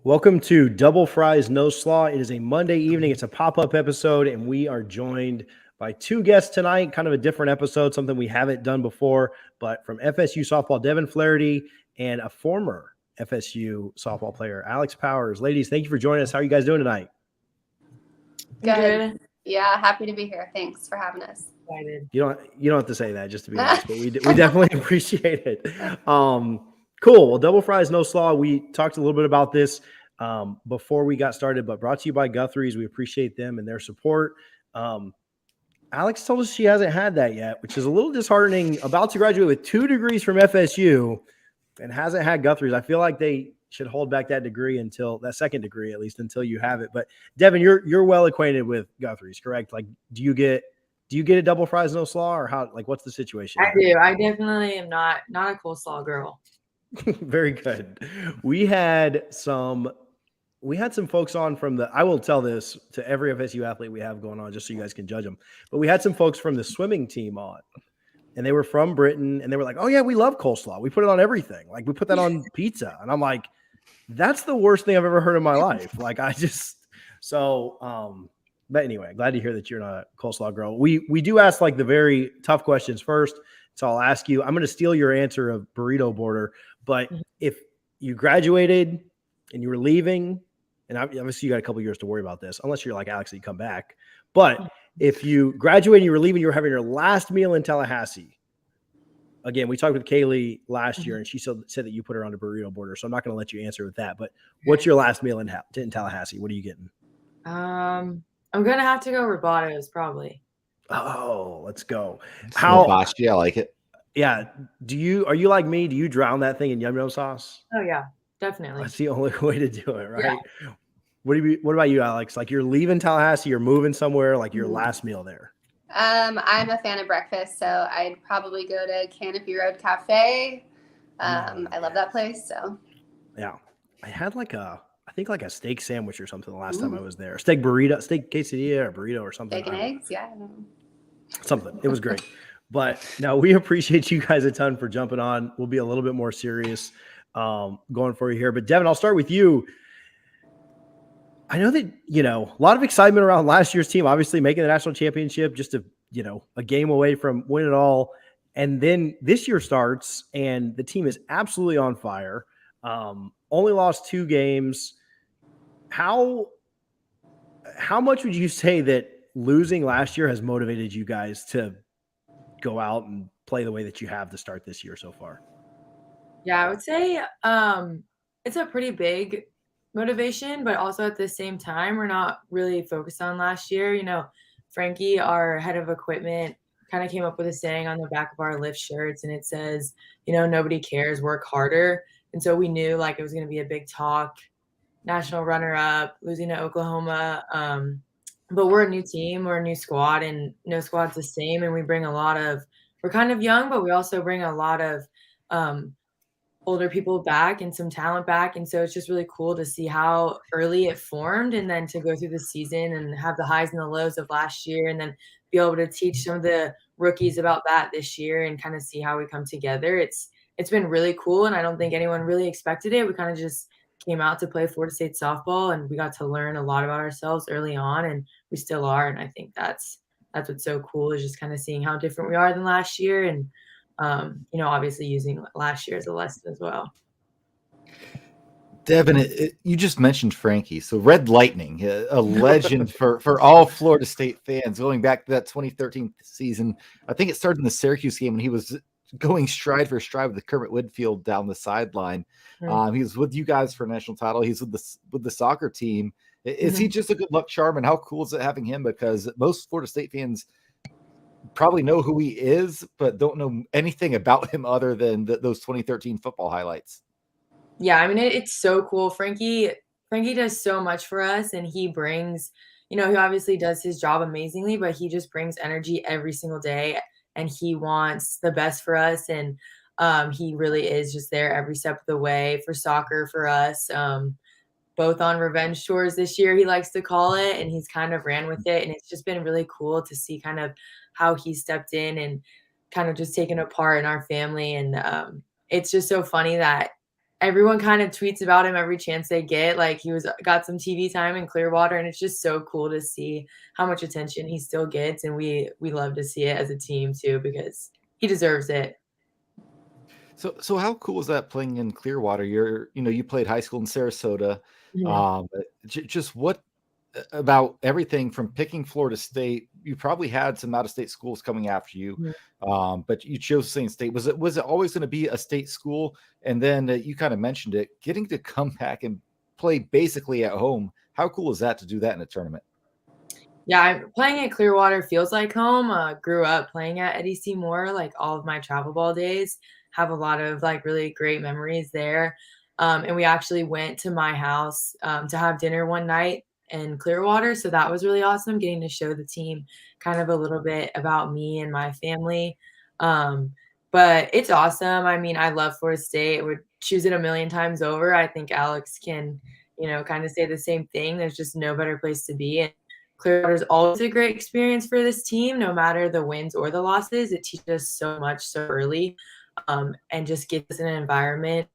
Welcome to Double Fries No Slaw. It is a Monday evening. It's a pop-up episode, and we are joined by two guests tonight. Kind of a different episode, something we haven't done before, but from FSU softball, Devyn Flaherty, and a former FSU softball player, Alex Powers. Ladies, thank you for joining us. How are you guys doing tonight? Good. Yeah, happy to be here. Thanks for having us. Excited. You don't have to say that just to be nice, but we definitely appreciate it. Cool. Well, Double Fries No Slaw. We talked a little bit about this before we got started, but brought to you by Guthrie's. We appreciate them and their support. Alex told us she hasn't had that yet, which is a little disheartening. About to graduate with 2 degrees from FSU and hasn't had Guthrie's. I feel like they should hold back that degree until that second degree, at least until you have it. But Devyn, you're well acquainted with Guthrie's, correct? Like, do you get a Double Fries No Slaw, or how? Like, what's the situation? I do. I definitely am not a coleslaw girl. Very good. We had some folks on from I will tell this to every FSU athlete we have going on, just so you guys can judge them. But we had some folks from the swimming team on, and they were from Britain, and they were like, "Oh yeah, we love coleslaw. We put it on everything. Like, we put that on pizza." And I'm like, "That's the worst thing I've ever heard in my life." Like, but anyway, glad to hear that you're not a coleslaw girl. We do ask like the very tough questions first. So I'll ask you, I'm going to steal your answer of burrito border, but if you graduated and you were leaving, and obviously you got a couple years to worry about this, unless you're like Alex, you come back. But if you graduated and you were leaving, you were having your last meal in Tallahassee. Again, we talked with Kaylee last year, and she said that you put her on a burrito border. So I'm not going to let you answer with that. But what's your last meal in Tallahassee? What are you getting? I'm going to have to go Robotos, probably. Oh, let's go. Hibachi, I like it. Yeah. Are you like me? Do you drown that thing in yum yum sauce? Oh yeah, definitely. That's the only way to do it, right? Yeah. What about you, Alex? Like, you're leaving Tallahassee, you're moving somewhere, like your last meal there. I'm a fan of breakfast, so I'd probably go to Canopy Road Cafe. I love that place. So yeah, I had I think a steak sandwich or something the last time I was there. Steak burrito, steak quesadilla or burrito or something. Steak and eggs, yeah. Something. It was great. But no, we appreciate you guys a ton for jumping on. We'll be a little bit more serious going for you here. But Devyn, I'll start with you. I know that, a lot of excitement around last year's team, obviously making the national championship, just a game away from winning it all. And then this year starts and the team is absolutely on fire. Only lost 2 games. How much would you say that losing last year has motivated you guys to go out and play the way that you have to start this year so far? Yeah, I would say it's a pretty big motivation, but also at the same time, we're not really focused on last year. Frankie, our head of equipment, kind of came up with a saying on the back of our lift shirts, and it says, nobody cares, work harder. And so we knew like it was going to be a big talk, national runner-up, losing to Oklahoma. But we're a new team, we're a new squad, and no squad's the same. And we bring we're kind of young, but we also bring a lot of older people back and some talent back. And so it's just really cool to see how early it formed, and then to go through the season and have the highs and the lows of last year, and then be able to teach some of the rookies about that this year and kind of see how we come together. It's been really cool. And I don't think anyone really expected it. We kind of just came out to play Florida State softball, and we got to learn a lot about ourselves early on, and we still are. And I think that's what's so cool, is just kind of seeing how different we are than last year, and obviously using last year as a lesson as well. Devyn, you just mentioned Frankie. So Red Lightning, a legend for all Florida State fans, going back to that 2013 season. I think it started in the Syracuse game when he was going stride for stride with the Kermit Whitfield down the sideline. He was with you guys for a national title. He's with the soccer team. Is he just a good luck charm? And how cool is it having him? Because most Florida State fans probably know who he is, but don't know anything about him other than those 2013 football highlights. Yeah, I mean, it's so cool. Frankie does so much for us, and he brings, he obviously does his job amazingly, but he just brings energy every single day, and he wants the best for us. And he really is just there every step of the way for soccer for us. Both on revenge tours this year, he likes to call it, and he's kind of ran with it. And it's just been really cool to see kind of how he stepped in and kind of just taken a part in our family. And it's just so funny that everyone kind of tweets about him every chance they get. Like he got some TV time in Clearwater, and it's just so cool to see how much attention he still gets. And we love to see it as a team too, because he deserves it. So how cool is that playing in Clearwater? You played high school in Sarasota. Mhm. Just what about everything from picking Florida State? You probably had some out-of-state schools coming after you, but you chose St. State. Was it always going to be a state school? And then you kind of mentioned it, getting to come back and play basically at home. How cool is that to do that in a tournament? Yeah, playing at Clearwater feels like home. Grew up playing at Eddie C. Moore, like all of my travel ball days. Have a lot of like really great memories there. And we actually went to my house to have dinner one night in Clearwater. So that was really awesome, getting to show the team kind of a little bit about me and my family. But it's awesome. I mean, I love Florida State. Would choose it a million times over. I think Alex can, kind of say the same thing. There's just no better place to be. And Clearwater is always a great experience for this team, no matter the wins or the losses. It teaches us so much so early, and just gets us in an environment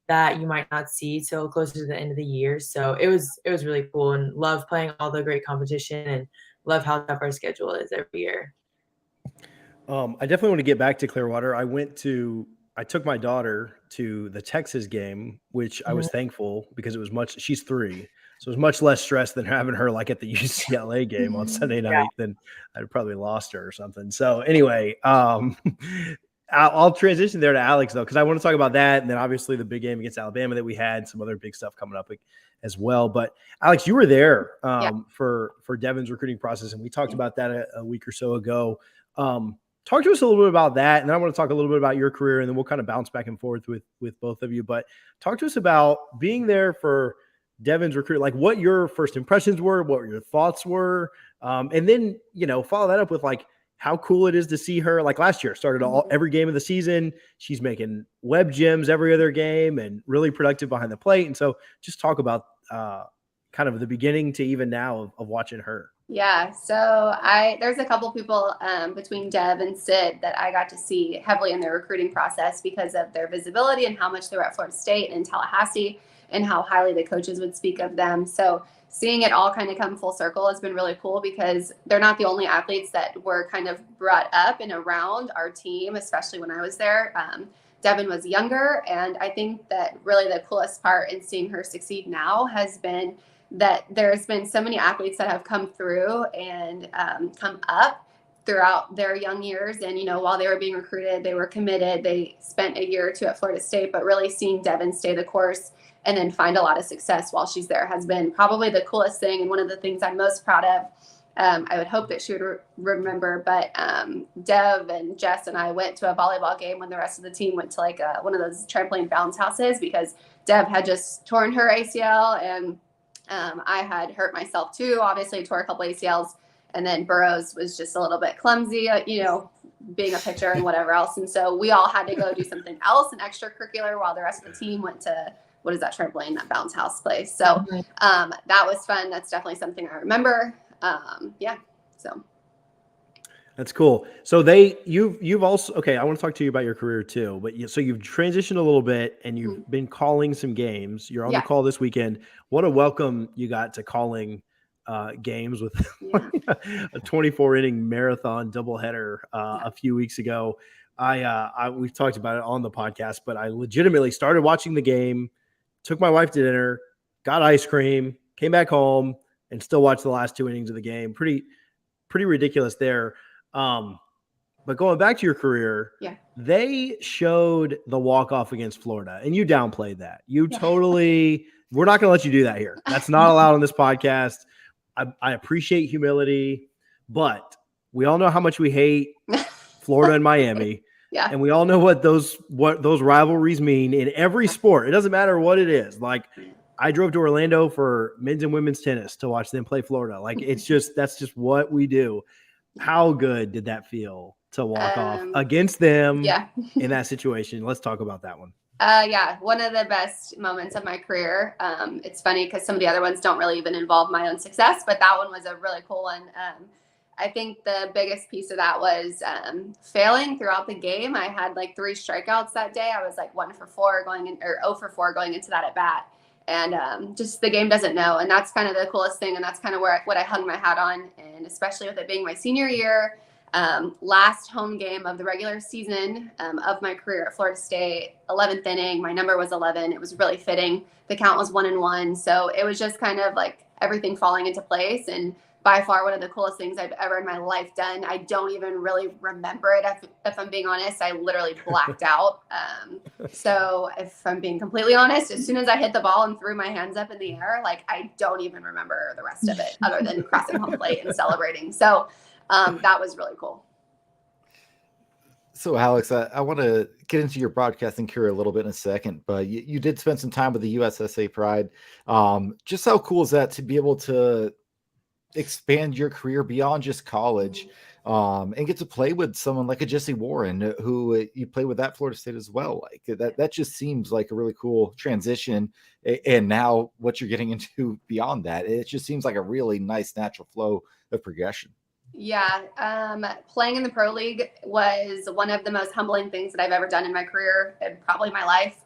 that you might not see till closer to the end of the year. So it was really cool, and love playing all the great competition, and love how tough our schedule is every year. I definitely want to get back to Clearwater. I took my daughter to the Texas game, which I was thankful because she's 3. So it was much less stress than having her like at the UCLA game on Sunday night. Then I'd probably lost her or something. So anyway, I'll transition there to Alex though, because I want to talk about that. And then obviously the big game against Alabama that we had, some other big stuff coming up as well. But Alex, you were there for Devyn's recruiting process. And we talked about that a week or so ago. Talk to us a little bit about that. And then I want to talk a little bit about your career, and then we'll kind of bounce back and forth with both of you. But talk to us about being there for Devyn's recruit, like what your first impressions were, what your thoughts were. And then, follow that up with like how cool it is to see her. Like last year started every game of the season. She's making web gyms every other game and really productive behind the plate. And so just talk about kind of the beginning to even now of watching her. Yeah, so there's a couple people between Dev and Sid that I got to see heavily in their recruiting process because of their visibility and how much they were at Florida State and Tallahassee and how highly the coaches would speak of them. So seeing it all kind of come full circle has been really cool because they're not the only athletes that were kind of brought up and around our team, especially when I was there. Devyn was younger, and I think that really the coolest part in seeing her succeed now has been that there's been so many athletes that have come through and come up throughout their young years. And, while they were being recruited, they were committed. They spent a year or two at Florida State, but really seeing Devyn stay the course and then find a lot of success while she's there has been probably the coolest thing. And one of the things I'm most proud of, I would hope that she would remember, but Dev and Jess and I went to a volleyball game when the rest of the team went to like one of those trampoline bounce houses because Dev had just torn her ACL and I had hurt myself too. Obviously, tore a couple ACLs, and then Burroughs was just a little bit clumsy, being a pitcher and whatever else. And so we all had to go do something else, an extracurricular, while the rest of the team went to what is that trampoline, that bounce house place. So that was fun. That's definitely something I remember. So. That's cool. So you've also, okay, I want to talk to you about your career too, but so you've transitioned a little bit and you've been calling some games. You're on the call this weekend. What a welcome you got to calling games with a 24 inning marathon doubleheader a few weeks ago. We've talked about it on the podcast, but I legitimately started watching the game, took my wife to dinner, got ice cream, came back home and still watched the last 2 innings of the game. Pretty ridiculous there. But going back to your career, they showed the walk-off against Florida, and you downplayed that. You totally – we're not going to let you do that here. That's not allowed on this podcast. I appreciate humility, but we all know how much we hate Florida and Miami. And we all know what those rivalries mean in every sport. It doesn't matter what it is. Like, I drove to Orlando for men's and women's tennis to watch them play Florida. Like, that's just what we do. How good did that feel to walk off against them in that situation? Let's talk about that one. One of the best moments of my career. It's funny because some of the other ones don't really even involve my own success, but that one was a really cool one. I think the biggest piece of that was failing throughout the game. I had like 3 strikeouts that day. I was like 1 for 4 going in, or 0 for 4 going into that at bat. And just the game doesn't know. And that's kind of the coolest thing. And that's kind of what I hung my hat on. And especially with it being my senior year, last home game of the regular season of my career at Florida State, 11th inning, my number was 11. It was really fitting. The count was 1-1. So it was just kind of like everything falling into place. And by far one of the coolest things I've ever in my life done. I don't even really remember it. If I'm being honest, I literally blacked out. So if I'm being completely honest, as soon as I hit the ball and threw my hands up in the air, like I don't even remember the rest of it other than crossing home plate and celebrating. So that was really cool. So, Alex, I want to get into your broadcasting career a little bit in a second, but you did spend some time with the USSA Pride. Just how cool is that to be able to expand your career beyond just college and get to play with someone like a Jesse Warren, who you play with at Florida State as well? Like that just seems like a really cool transition. And now what you're getting into beyond that, it just seems like a really nice natural flow of progression. Yeah. Playing in the pro league was one of the most humbling things that I've ever done in my career and probably my life.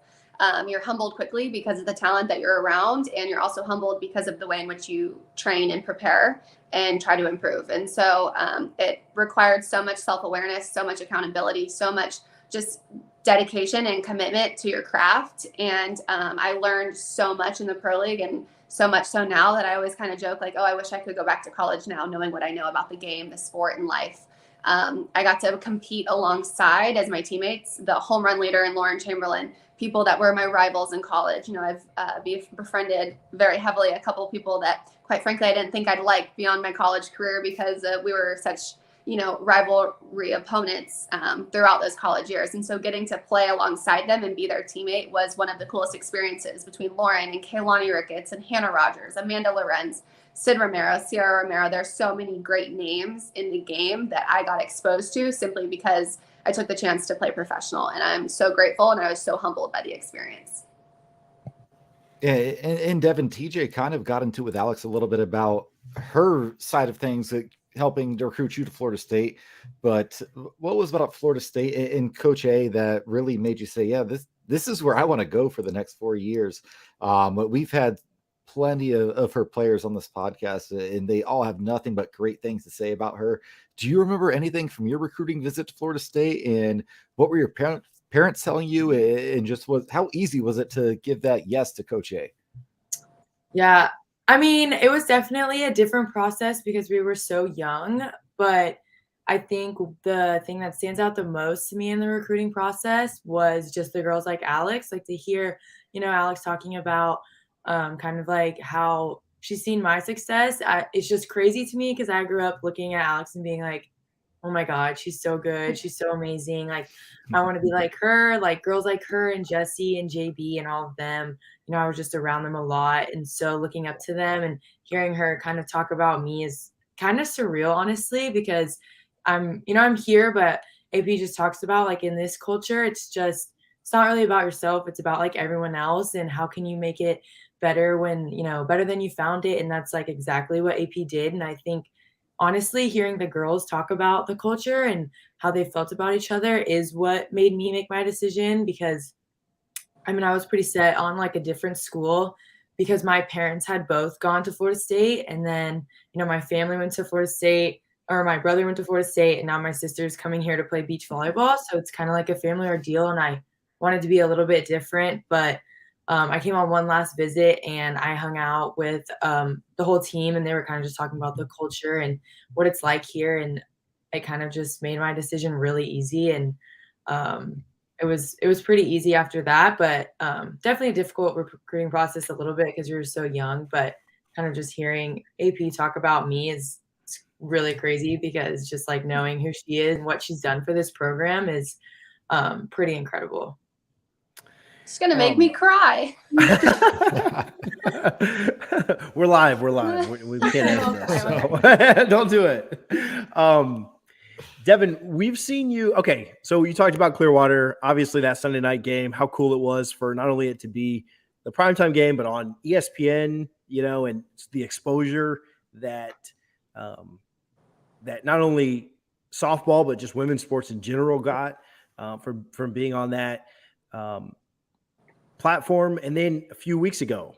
You're humbled quickly because of the talent that you're around, and you're also humbled because of the way in which you train and prepare and try to improve. And so it required so much self-awareness, so much accountability, so much just dedication and commitment to your craft. And I learned so much in the pro league, and so much so now that I always kind of joke like, oh, I wish I could go back to college now, knowing what I know about the game, the sport, and life. I got to compete alongside as my teammates, the home run leader in Lauren Chamberlain, people that were my rivals in college. You know, I've befriended very heavily a couple of people that, quite frankly, I didn't think I'd like beyond my college career because we were such, rivalry opponents throughout those college years. And so getting to play alongside them and be their teammate was one of the coolest experiences between Lauren and Kaylani Ricketts and Hannah Rogers, Amanda Lorenz, Sid Romero, Sierra Romero. There's so many great names in the game that I got exposed to simply because I took the chance to play professional, and I'm so grateful, and I was so humbled by the experience. Yeah, and Devyn, TJ kind of got into with Alex a little bit about her side of things, helping to recruit you to Florida State. But what was about Florida State and Coach A that really made you say, yeah, this is where I want to go for the next 4 years? We've had plenty of her players on this podcast, and they all have nothing but great things to say about her. Do you remember anything from your recruiting visit to Florida State, and what were your parents telling you, and just how easy was it to give that yes to Coach A? Yeah, I mean, it was definitely a different process because we were so young, but I think the thing that stands out the most to me in the recruiting process was just the girls like Alex, like to hear, Alex talking about kind of like how she's seen my success. It's just crazy to me because I grew up looking at Alex and being like, oh my God, she's so good. She's so amazing. Like, I want to be like her, like girls like her and Jessie and JB and all of them. I was just around them a lot. And so looking up to them and hearing her kind of talk about me is kind of surreal, honestly, because I'm here, but AP just talks about like in this culture, it's not really about yourself. It's about like everyone else and how can you make it better when, better than you found it. And that's like exactly what AP did. And I think honestly, hearing the girls talk about the culture and how they felt about each other is what made me make my decision, because I was pretty set on like a different school because my parents had both gone to Florida State, and then, my family went to Florida State, or my brother went to Florida State, and now my sister's coming here to play beach volleyball. So it's kind of like a family ordeal, and I wanted to be a little bit different, but I came on one last visit and I hung out with the whole team, and they were kind of just talking about the culture and what it's like here. And it kind of just made my decision really easy. And it was pretty easy after that, but definitely a difficult recruiting process a little bit because you're so young, but kind of just hearing AP talk about me is really crazy because just like knowing who she is and what she's done for this program is pretty incredible. It's going to make me cry. We're live. We can't edit this, so don't do it. Devyn, we've seen you. Okay, so you talked about Clearwater. Obviously, that Sunday night game, how cool it was for not only it to be the primetime game, but on ESPN, and the exposure that that not only softball but just women's sports in general got from being on that platform. And then a few weeks ago,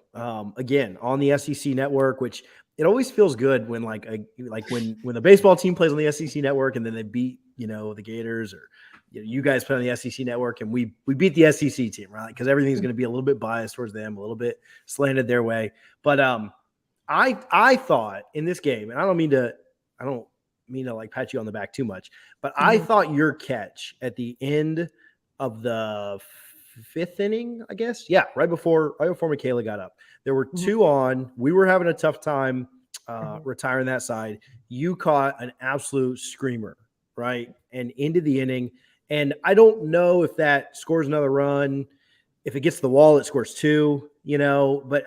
again on the SEC network, which it always feels good when when the baseball team plays on the SEC network and then they beat the Gators, or you guys play on the SEC network and we beat the SEC team, right? Because everything's going to be a little bit biased towards them, a little bit slanted their way. But I thought in this game, and I don't mean to like pat you on the back too much, but I thought your catch at the end of the fifth inning, I guess, right before Michaela got up, there were two on. We were having a tough time retiring that side. You caught an absolute screamer, right, and into the inning. And I don't know if that scores another run. If it gets to the wall, it scores two, but,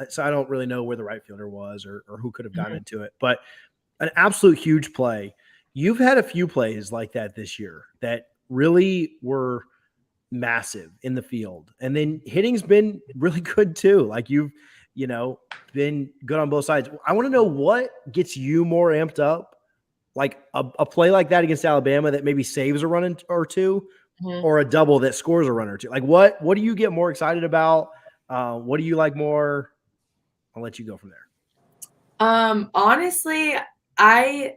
so I don't really know where the right fielder was or who could have gotten into it. But an absolute huge play. You've had a few plays like that this year that really were massive in the field. And then hitting's been really good too. Like you've, been good on both sides. I want to know what gets you more amped up, like a play like that against Alabama that maybe saves a run or two, or a double that scores a run or two. Like what do you get more excited about? What do you like more? I'll let you go from there. Honestly, I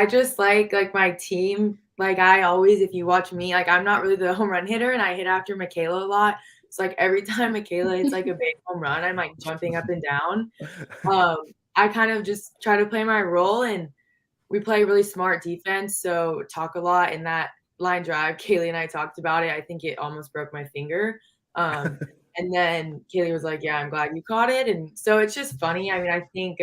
just like my team. Like I always, if you watch me, like I'm not really the home run hitter and I hit after Michaela a lot. It's like every time Michaela hits like a big home run, I'm like jumping up and down. I kind of just try to play my role, and we play really smart defense. So talk a lot in that line drive. Kaylee and I talked about it. I think it almost broke my finger. And then Kaylee was like, yeah, I'm glad you caught it. And so it's just funny. I mean, I think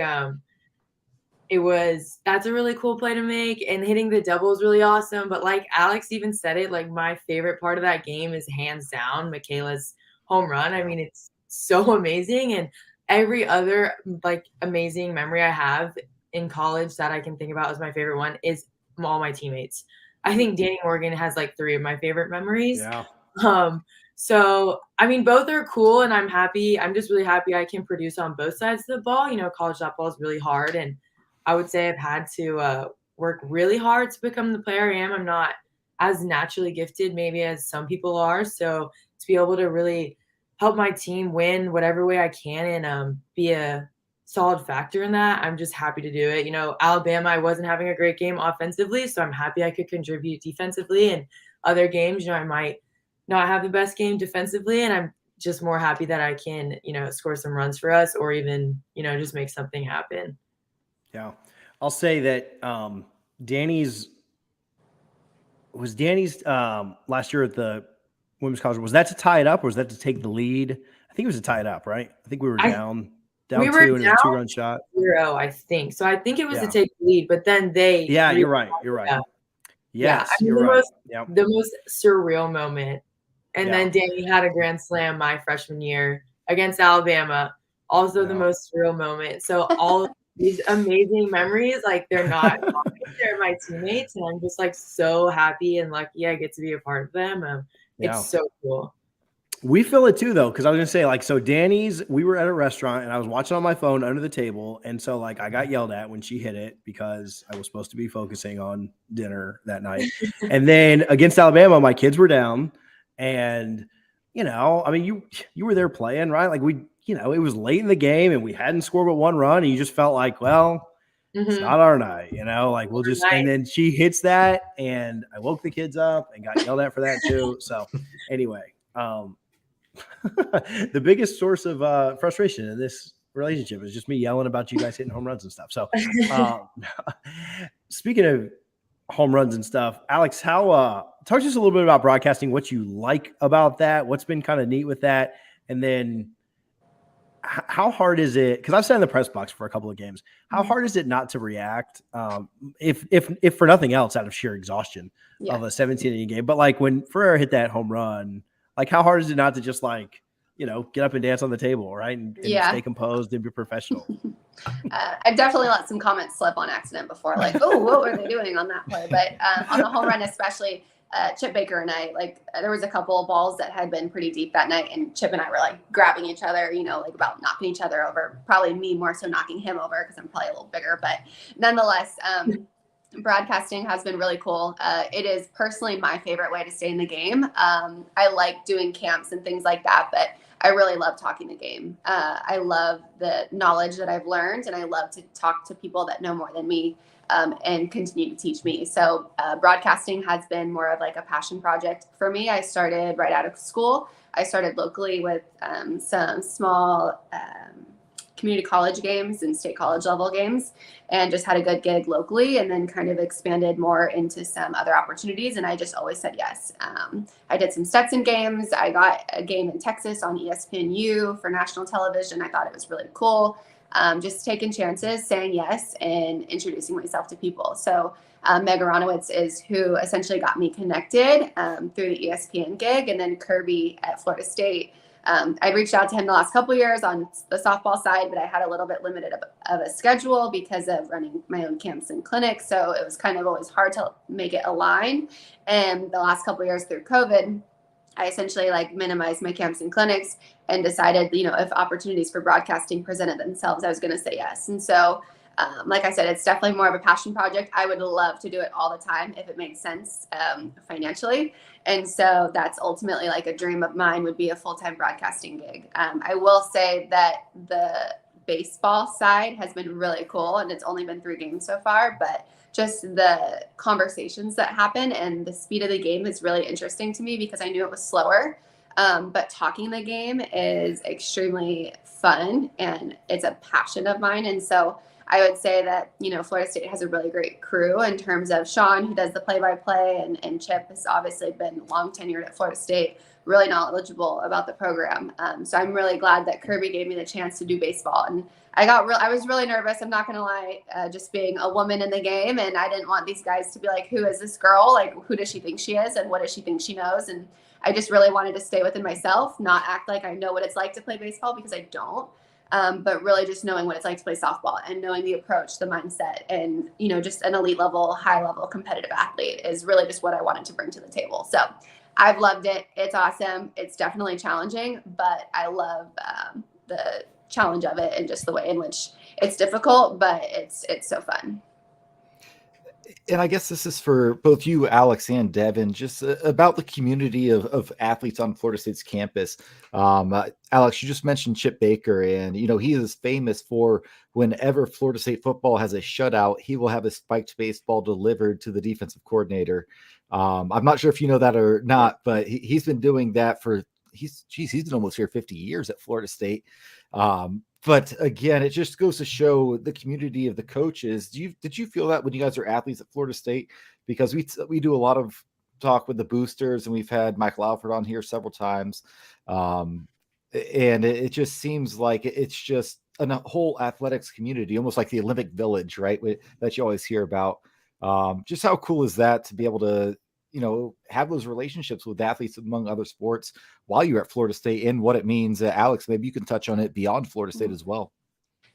that's a really cool play to make, and hitting the double is really awesome. But like Alex even said it, like my favorite part of that game is hands down Michaela's home run. I mean, it's so amazing. And every other like amazing memory I have in college that I can think about as my favorite one is all my teammates. I think Danny Morgan has like 3 of my favorite memories. Yeah. So, I mean, both are cool, and I'm happy. I'm just really happy I can produce on both sides of the ball. College softball is really hard, and I would say I've had to work really hard to become the player I am. I'm not as naturally gifted maybe as some people are. So to be able to really help my team win whatever way I can and be a solid factor in that, I'm just happy to do it. Alabama, I wasn't having a great game offensively, so I'm happy I could contribute defensively. And other games, I might not have the best game defensively, and I'm just more happy that I can, score some runs for us or even, just make something happen. Yeah. I'll say that Danny's last year at the women's college, was that to tie it up or was that to take the lead? I think it was to tie it up, right? I think we were down two and it was a 2-run shot. 0, I think. So I think it was to take the lead, but then they you're right. Yes, I mean, you're right. The most surreal moment. And then Danny had a grand slam my freshman year against Alabama. Also the most surreal moment. So all these amazing memories, like they're not they're my teammates, and I'm just like so happy and lucky I get to be a part of them. It's so cool. We feel it too, though, because I was gonna say, like, so Danny's, we were at a restaurant and I was watching on my phone under the table, and so like I got yelled at when she hit it because I was supposed to be focusing on dinner that night. And then against Alabama, my kids were down, and I mean, you were there playing, right? Like it was late in the game and we hadn't scored but 1 run, and you just felt like, well, it's not our night, like we'll just, and then she hits that and I woke the kids up and got yelled at for that too. So anyway, the biggest source of frustration in this relationship is just me yelling about you guys hitting home runs and stuff. So speaking of home runs and stuff, Alex, talk to us a little bit about broadcasting, what you like about that, what's been kind of neat with that, and then how hard is it? Because I've sat in the press box for a couple of games. How hard is it not to react? If for nothing else, out of sheer exhaustion of a 17-inning game. But like when Ferrer hit that home run, like how hard is it not to just like, get up and dance on the table, right? And stay composed and be professional. I've definitely let some comments slip on accident before, like, oh, what were they doing on that play? But on the home run, especially, Chip Baker and I, like, there was a couple of balls that had been pretty deep that night, and Chip and I were like grabbing each other, like about knocking each other over. Probably me more so knocking him over because I'm probably a little bigger, but nonetheless, broadcasting has been really cool. It is personally my favorite way to stay in the game. I like doing camps and things like that, but I really love talking the game. I love the knowledge that I've learned, and I love to talk to people that know more than me and continue to teach me. So broadcasting has been more of like a passion project for me. I started right out of school. I started locally with some small community college games and state college level games, and just had a good gig locally, and then kind of expanded more into some other opportunities. And I just always said yes. I did some Stetson games. I got a game in Texas on ESPNU for national television. I thought it was really cool. Just taking chances, saying yes, and introducing myself to people. So Meg Aronowitz is who essentially got me connected through the ESPN gig, and then Kirby at Florida State. I reached out to him the last couple of years on the softball side, but I had a little bit limited of a schedule because of running my own camps and clinics. So it was kind of always hard to make it align. And the last couple of years through COVID, I essentially like minimized my camps and clinics and decided, if opportunities for broadcasting presented themselves, I was going to say yes. And so, like I said, it's definitely more of a passion project. I would love to do it all the time if it makes sense financially. And so that's ultimately like a dream of mine, would be a full-time broadcasting gig. I will say that the baseball side has been really cool, and it's only been 3 games so far, but just the conversations that happen and the speed of the game is really interesting to me, because I knew it was slower. But talking the game is extremely fun, and it's a passion of mine. And so I would say that, Florida State has a really great crew in terms of Sean, who does the play-by-play, and Chip has obviously been long tenured at Florida State, really knowledgeable about the program. So I'm really glad that Kirby gave me the chance to do baseball. And I was really nervous. I'm not going to lie, just being a woman in the game. And I didn't want these guys to be like, who is this girl? Like, who does she think she is? And what does she think she knows? And I just really wanted to stay within myself, not act like I know what it's like to play baseball, because I don't. But really just knowing what it's like to play softball, and knowing the approach, the mindset, and, just an elite level, high level competitive athlete is really just what I wanted to bring to the table. So I've loved it. It's awesome. It's definitely challenging, but I love the challenge of it, and just the way in which it's difficult, but it's so fun. And I guess this is for both you, Alex, and Devyn, just about the community of athletes on Florida State's campus. Alex, you just mentioned Chip Baker, and, he is famous for whenever Florida State football has a shutout, he will have a spiked baseball delivered to the defensive coordinator. I'm not sure if you know that or not, but he's been doing that he's been almost here 50 years at Florida State. But again, it just goes to show the community of the coaches. Did you feel that when you guys are athletes at Florida State? Because we do a lot of talk with the boosters, and we've had Michael Alford on here several times. And it just seems like it's just a whole athletics community, almost like the Olympic Village, right? That you always hear about. Just how cool is that to be able to, have those relationships with athletes among other sports while you're at Florida State, and what it means. Alex, maybe you can touch on it beyond Florida State as well.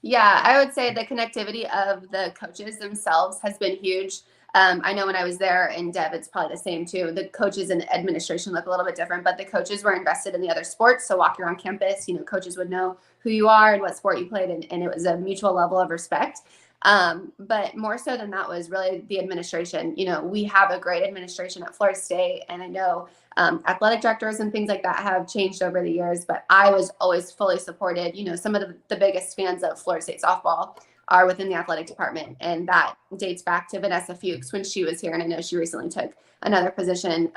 Yeah, I would say the connectivity of the coaches themselves has been huge. I know when I was there, and Dev, it's probably the same too. The coaches and administration look a little bit different, but the coaches were invested in the other sports. So walking around campus, coaches would know who you are and what sport you played, and it was a mutual level of respect. But more so than that was really the administration. We have a great administration at Florida State, and I know athletic directors and things like that have changed over the years, but I was always fully supported. Some of the biggest fans of Florida State softball are within the athletic department, and that dates back to Vanessa Fuchs when she was here, and I know she recently took another position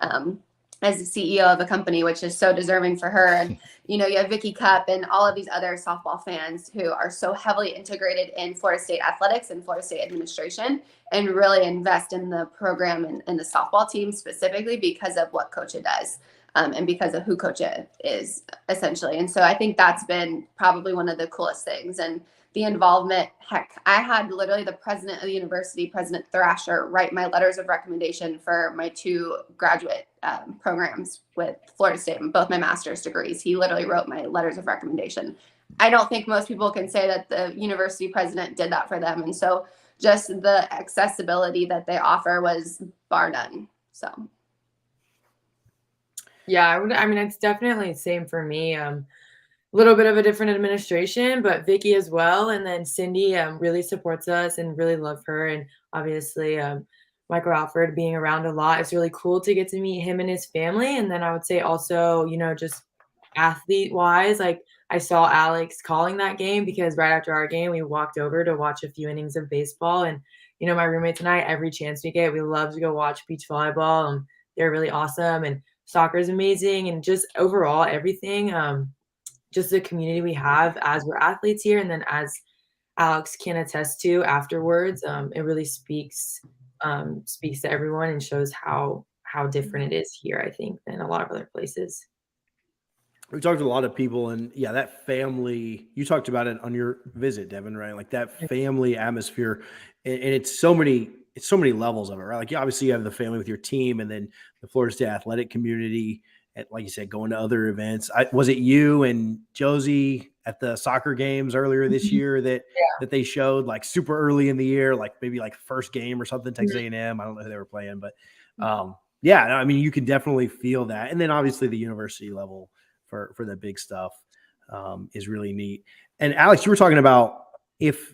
as the CEO of a company, which is so deserving for her. And, you have Vicky Cup and all of these other softball fans who are so heavily integrated in Florida State athletics and Florida State administration, and really invest in the program and the softball team specifically because of what Coach does. And because of who Coach is, essentially. And so I think that's been probably one of the coolest things. And the involvement, heck, I had literally the president of the university, President Thrasher, write my letters of recommendation for my 2 graduate programs with Florida State, both my master's degrees. He literally wrote my letters of recommendation. I don't think most people can say that the university president did that for them. And so just the accessibility that they offer was bar none. So. Yeah, I mean, it's definitely the same for me. little bit of a different administration, but Vicky as well. And then Cindy really supports us and really love her. And obviously, Michael Alfred being around a lot. It's really cool to get to meet him and his family. And then I would say also, just athlete wise, like I saw Alex calling that game because right after our game, we walked over to watch a few innings of baseball. And, my roommates and I, every chance we get, we love to go watch beach volleyball. And they're really awesome. And soccer is amazing. And just overall, everything. Just the community we have as we're athletes here. And then as Alex can attest to afterwards, it really speaks to everyone and shows how different it is here, I think, than a lot of other places. We talked to a lot of people, and that family, you talked about it on your visit, Devyn, right? Like that family atmosphere, and it's so many levels of it, right? Like obviously you have the family with your team, and then the Florida State athletic community. And like you said, going to other events. Was it you and Josie at the soccer games earlier this year that they showed like super early in the year, like maybe like first game or something, Texas A&M? I don't know who they were playing, but I mean, you can definitely feel that. And then obviously the university level for the big stuff is really neat. And Alex, you were talking about if,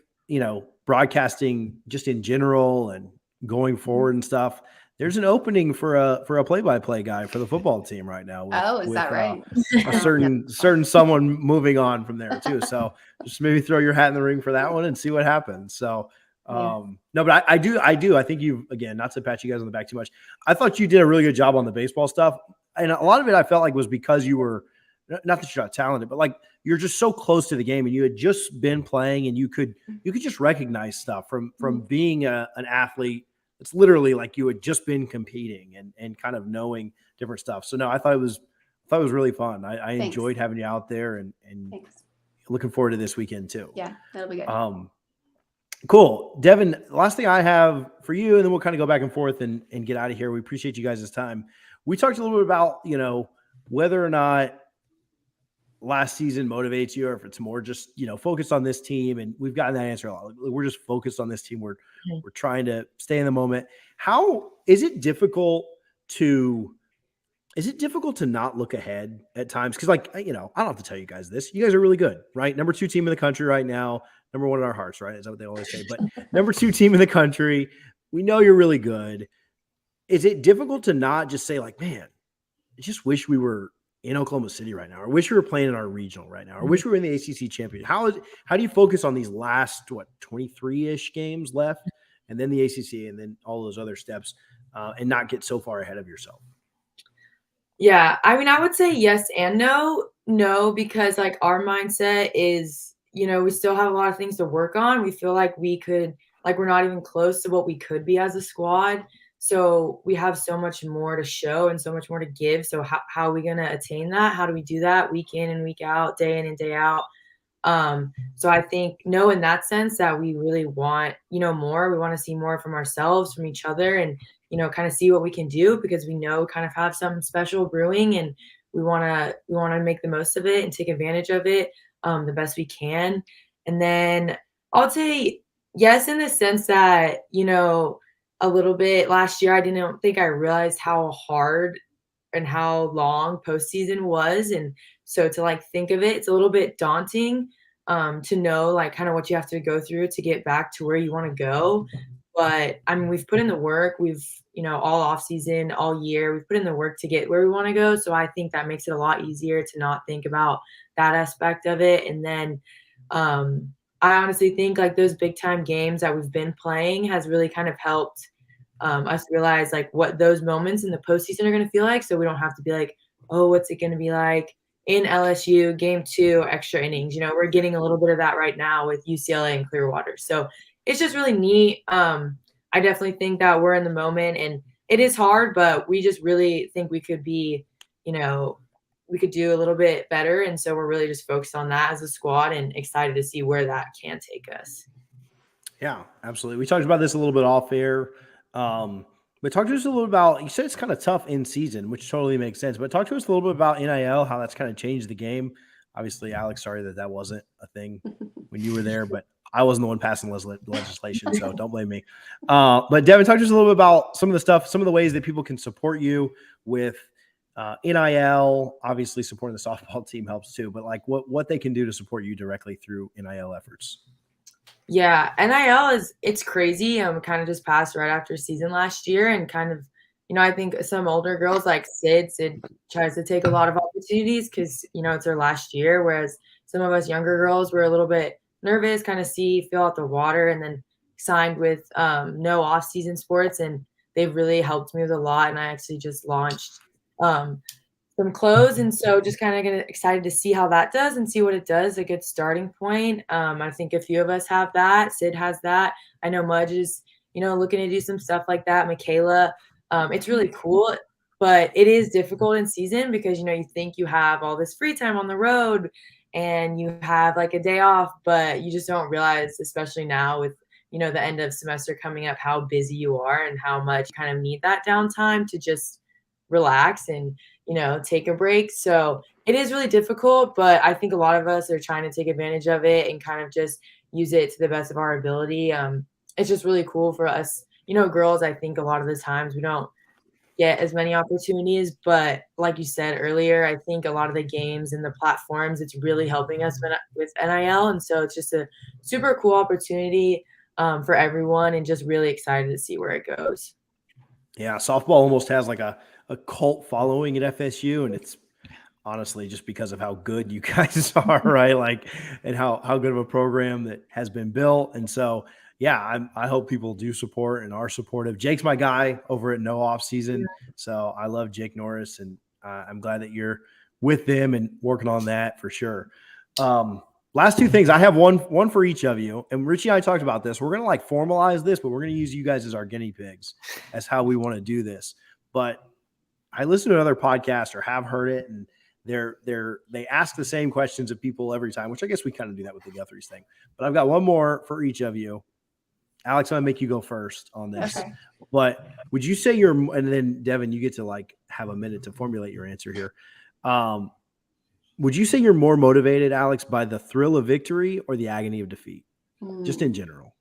broadcasting just in general and going forward and stuff, there's an opening for a play-by-play guy for the football team right now. Is that right? A certain someone moving on from there too. So just maybe throw your hat in the ring for that one and see what happens. So no, but I do. I think you, again, not to pat you guys on the back too much, I thought you did a really good job on the baseball stuff. And a lot of it I felt like was because you were, not that you're not talented, but like you're just so close to the game and you had just been playing and you could just recognize stuff from being an athlete. It's literally like you had just been competing and kind of knowing different stuff. So no, I thought it was really fun. I enjoyed having you out there and looking forward to this weekend too. Yeah, that'll be good. Cool. Devyn, last thing I have for you, and then we'll kind of go back and forth and get out of here. We appreciate you guys' time. We talked a little bit about, whether or not last season motivates you or if it's more just, focused on this team. And we've gotten that answer a lot. We're just focused on this team. We're trying to stay in the moment. How is it difficult to not look ahead at times? Because I don't have to tell you guys this. You guys are really good, right? Number 2 team in the country right now. Number 1 in our hearts, right? Is that what they always say? But number 2 team in the country. We know you're really good. Is it difficult to not just say like, man, I just wish we were in Oklahoma City right now, or wish we were playing in our regional right now, or wish we were in the ACC championship? How do you focus on these last 23-ish games left, and then the ACC, and then all those other steps, and not get so far ahead of yourself? Yeah, I mean, I would say yes and no. No, because like our mindset is, we still have a lot of things to work on. We feel like we're not even close to what we could be as a squad. So we have so much more to show and so much more to give. So how are we going to attain that? How do we do that week in and week out, day in and day out? So I think, no, in that sense that we really want, more. We want to see more from ourselves, from each other, and, kind of see what we can do, because we know kind of have something special brewing, and we want to make the most of it and take advantage of it the best we can. And then I'll say yes, in the sense that, a little bit last year, I didn't think I realized how hard and how long postseason was. And so to think of it, it's a little bit daunting to know kind of what you have to go through to get back to where you want to go. But I mean, we've put in the work. We've, all off season, all year, we've put in the work to get where we want to go. So I think that makes it a lot easier to not think about that aspect of it. And then I honestly think those big time games that we've been playing has really kind of helped us realize what those moments in the postseason are going to feel like. So we don't have to be like, oh, what's it going to be like in LSU game 2 extra innings? We're getting a little bit of that right now with UCLA and Clearwater. So it's just really neat. I definitely think that we're in the moment, and it is hard, but we just really think we could be, we could do a little bit better. And so we're really just focused on that as a squad and excited to see where that can take us. Yeah, absolutely. We talked about this a little bit off air. But talk to us a little about, you said it's kind of tough in season, which totally makes sense, but talk to us a little bit about NIL, how that's kind of changed the game. Obviously, Alex, sorry that wasn't a thing when you were there, but I wasn't the one passing legislation, so don't blame me. But Devyn, talk to us a little bit about some of the stuff, some of the ways that people can support you with NIL, obviously supporting the softball team helps too, but like what they can do to support you directly through NIL efforts. Yeah, NIL it's crazy. Kind of just passed right after season last year, and kind of, I think some older girls like Sid tries to take a lot of opportunities because, it's her last year, whereas some of us younger girls were a little bit nervous, kind of feel out the water, and then signed with no off-season sports, and they've really helped me with a lot. And I actually just launched some clothes, and so just kind of excited to see how that does and see what it does. A good starting point. I think a few of us have that. Sid has that. I know Mudge is, looking to do some stuff like that. Michaela, it's really cool, but it is difficult in season because, you think you have all this free time on the road and you have like a day off, but you just don't realize, especially now with, the end of semester coming up, how busy you are and how much you kind of need that downtime to just relax and, take a break. So it is really difficult, but I think a lot of us are trying to take advantage of it and kind of just use it to the best of our ability. It's just really cool for us, girls. I think a lot of the times we don't get as many opportunities, but like you said earlier, I think a lot of the games and the platforms, it's really helping us with NIL. And so it's just a super cool opportunity for everyone, and just really excited to see where it goes. Yeah, softball almost has like a cult following at FSU, and it's honestly just because of how good you guys are, right? Like, and how good of a program that has been built. And so, yeah, I hope people do support and are supportive. Jake's my guy over at No Off Season, so I love Jake Norris, and I'm glad that you're with them and working on that for sure. Last two things. I have one for each of you. And Richie and I talked about this. We're going to like formalize this, but we're going to use you guys as our guinea pigs as how we want to do this. But I listened to another podcast or have heard it, and they ask the same questions of people every time, which I guess we kind of do that with the Guthrie's thing. But I've got one more for each of you. Alex, I'm going to make you go first on this. Okay. But would you say and then Devyn, you get to like have a minute to formulate your answer here. Would you say you're more motivated, Alex, by the thrill of victory or the agony of defeat? Just in general.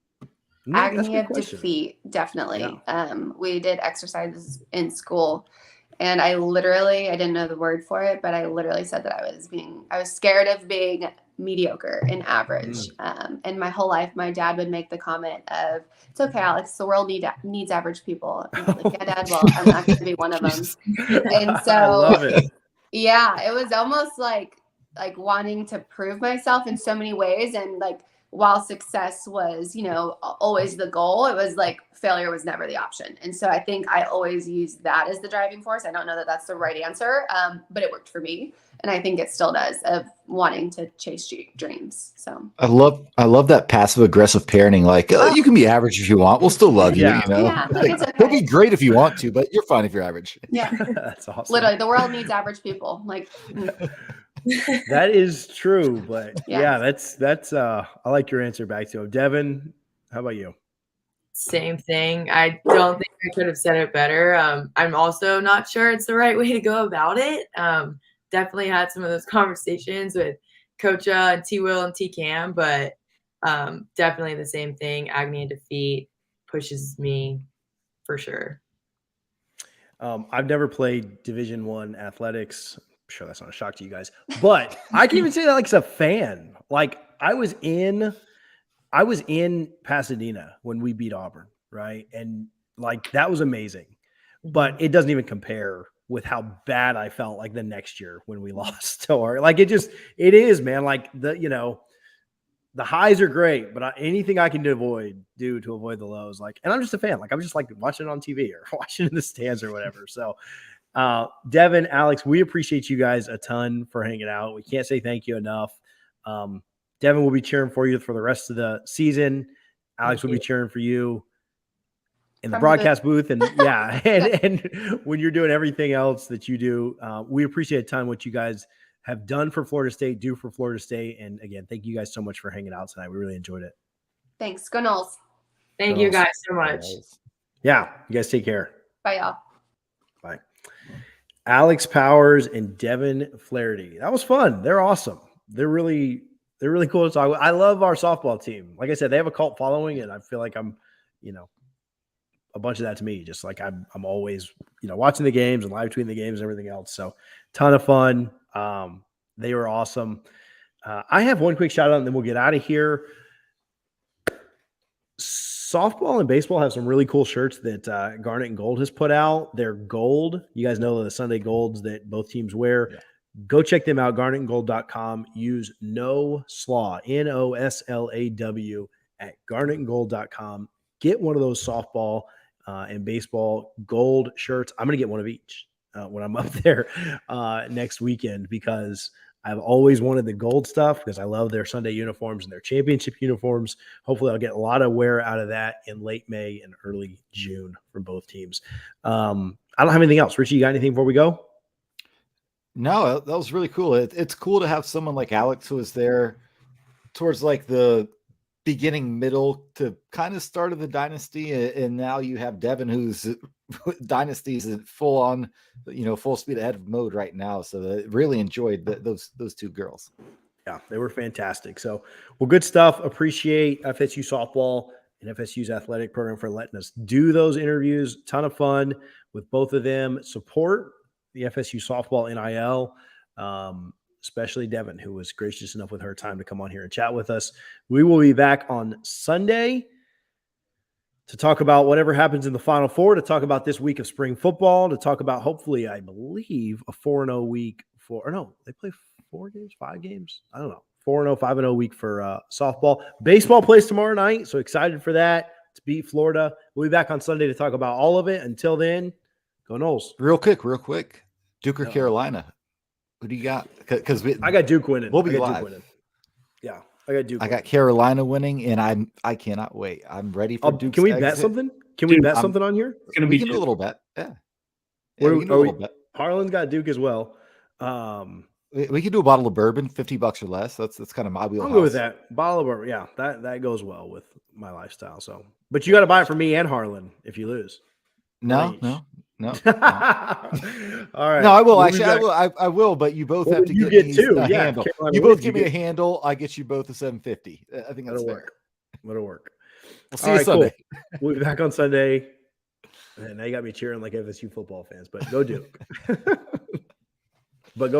Agony of defeat, definitely. Yeah. We did exercises in school, and I didn't know the word for it, but I literally said that I was scared of being mediocre and average. And my whole life, my dad would make the comment of, "It's okay, Alex, the world needs average people." And I was like, "Yeah, Dad, well, I'm not going to be one of them." And so, I love it. Yeah, it was almost like wanting to prove myself in so many ways. And like, while success was, always the goal, it was like failure was never the option. And so I think I always used that as the driving force. I don't know that that's the right answer, but it worked for me. And I think it still does, of wanting to chase dreams. So I love that passive aggressive parenting. Like, you can be average if you want. We'll still love you. Yeah. Yeah, Like, it's okay. It'll be great if you want to, but you're fine if you're average. Yeah, That's awesome. literally, the world needs average people. Like, that is true, but Yeah. that's I like your answer back to it. Devyn, how about you? Same thing. I don't think I could have said it better. I'm also not sure it's the right way to go about it. Definitely had some of those conversations with Coach and T Will and T Cam, but definitely the same thing. Agony and defeat pushes me for sure. I've never played Division I athletics. I'm sure that's not a shock to you guys, but I can even say that like as a fan. Like I was in Pasadena when we beat Auburn, right? And like that was amazing, but it doesn't even compare with how bad I felt like the next year when we lost to Oregon. Like it is, man. Like the highs are great, but anything I can do to avoid the lows. Like, and I'm just a fan. Like I'm just like watching it on TV or watching it in the stands or whatever. So, Devyn, Alex, we appreciate you guys a ton for hanging out. We can't say thank you enough. Devyn will be cheering for you for the rest of the season. Alex will be cheering for you in the broadcast booth. And yeah, and when you're doing everything else that you do, we appreciate a ton what you guys have done for Florida State, do for Florida State. And again, thank you guys so much for hanging out tonight. We really enjoyed it. Thanks. Go Noles. Thank you guys so much. Yeah, you guys take care. Bye, y'all. Bye. Alex Powers and Devyn Flaherty. That was fun. They're awesome. They're really cool to talk with. I love our softball team. Like I said, they have a cult following, and I feel like I'm, a a bunch of that to me. Just like I'm always, watching the games and live tweeting the games and everything else. So ton of fun. They were awesome. I have one quick shout out and then we'll get out of here. Softball and baseball have some really cool shirts that Garnet and Gold has put out. They're gold. You guys know the Sunday golds that both teams wear. Yeah. Go check them out, garnetandgold.com. Use No Slaw, NOSLAW at garnetandgold.com. Get one of those softball and baseball gold shirts. I'm going to get one of each when I'm up there next weekend because I've always wanted the gold stuff because I love their Sunday uniforms and their championship uniforms. Hopefully I'll get a lot of wear out of that in late May and early June from both teams. I don't have anything else. Richie, you got anything before we go? No, that was really cool. It's cool to have someone like Alex who was there towards like the beginning, middle to kind of start of the dynasty. And now you have Devyn, who's dynasties in full on, full speed ahead mode right now. So I really enjoyed those two girls. Yeah, they were fantastic. So, well, good stuff. Appreciate FSU softball and FSU's athletic program for letting us do those interviews. Ton of fun with both of them. Support the FSU softball NIL, especially Devyn, who was gracious enough with her time to come on here and chat with us. We will be back on Sunday to talk about whatever happens in the Final Four, to talk about this week of spring football, to talk about hopefully, I believe, a 4-0 week they play 4 games, 5 games. I don't know. 4-0, 5-0 week for softball. Baseball plays tomorrow night, so excited for that to beat Florida. We'll be back on Sunday to talk about all of it. Until then, go Noles. Real quick. Duke or Carolina? Who do you got? Because I got Duke winning. We'll be live. Yeah, I got Duke. I got Carolina winning, and I cannot wait. I'm ready for Duke. Can we bet something? Can we bet something on here? It's going to be a little bet. Yeah. We can do a little bet. Harlan's got Duke as well. We can do a bottle of bourbon, $50 or less. That's kind of my wheelhouse. I'll go with that. Bottle of bourbon. Yeah, that goes well with my lifestyle. So, but you got to buy it for me and Harlan if you lose. No. All right. No, I will actually. I will. But you both have to get me a handle. You both give me a handle. I get you both a $750. I think that's fair. That'll work. We'll see you Sunday. Cool. We'll be back on Sunday. And now you got me cheering like FSU football fans, but go Duke.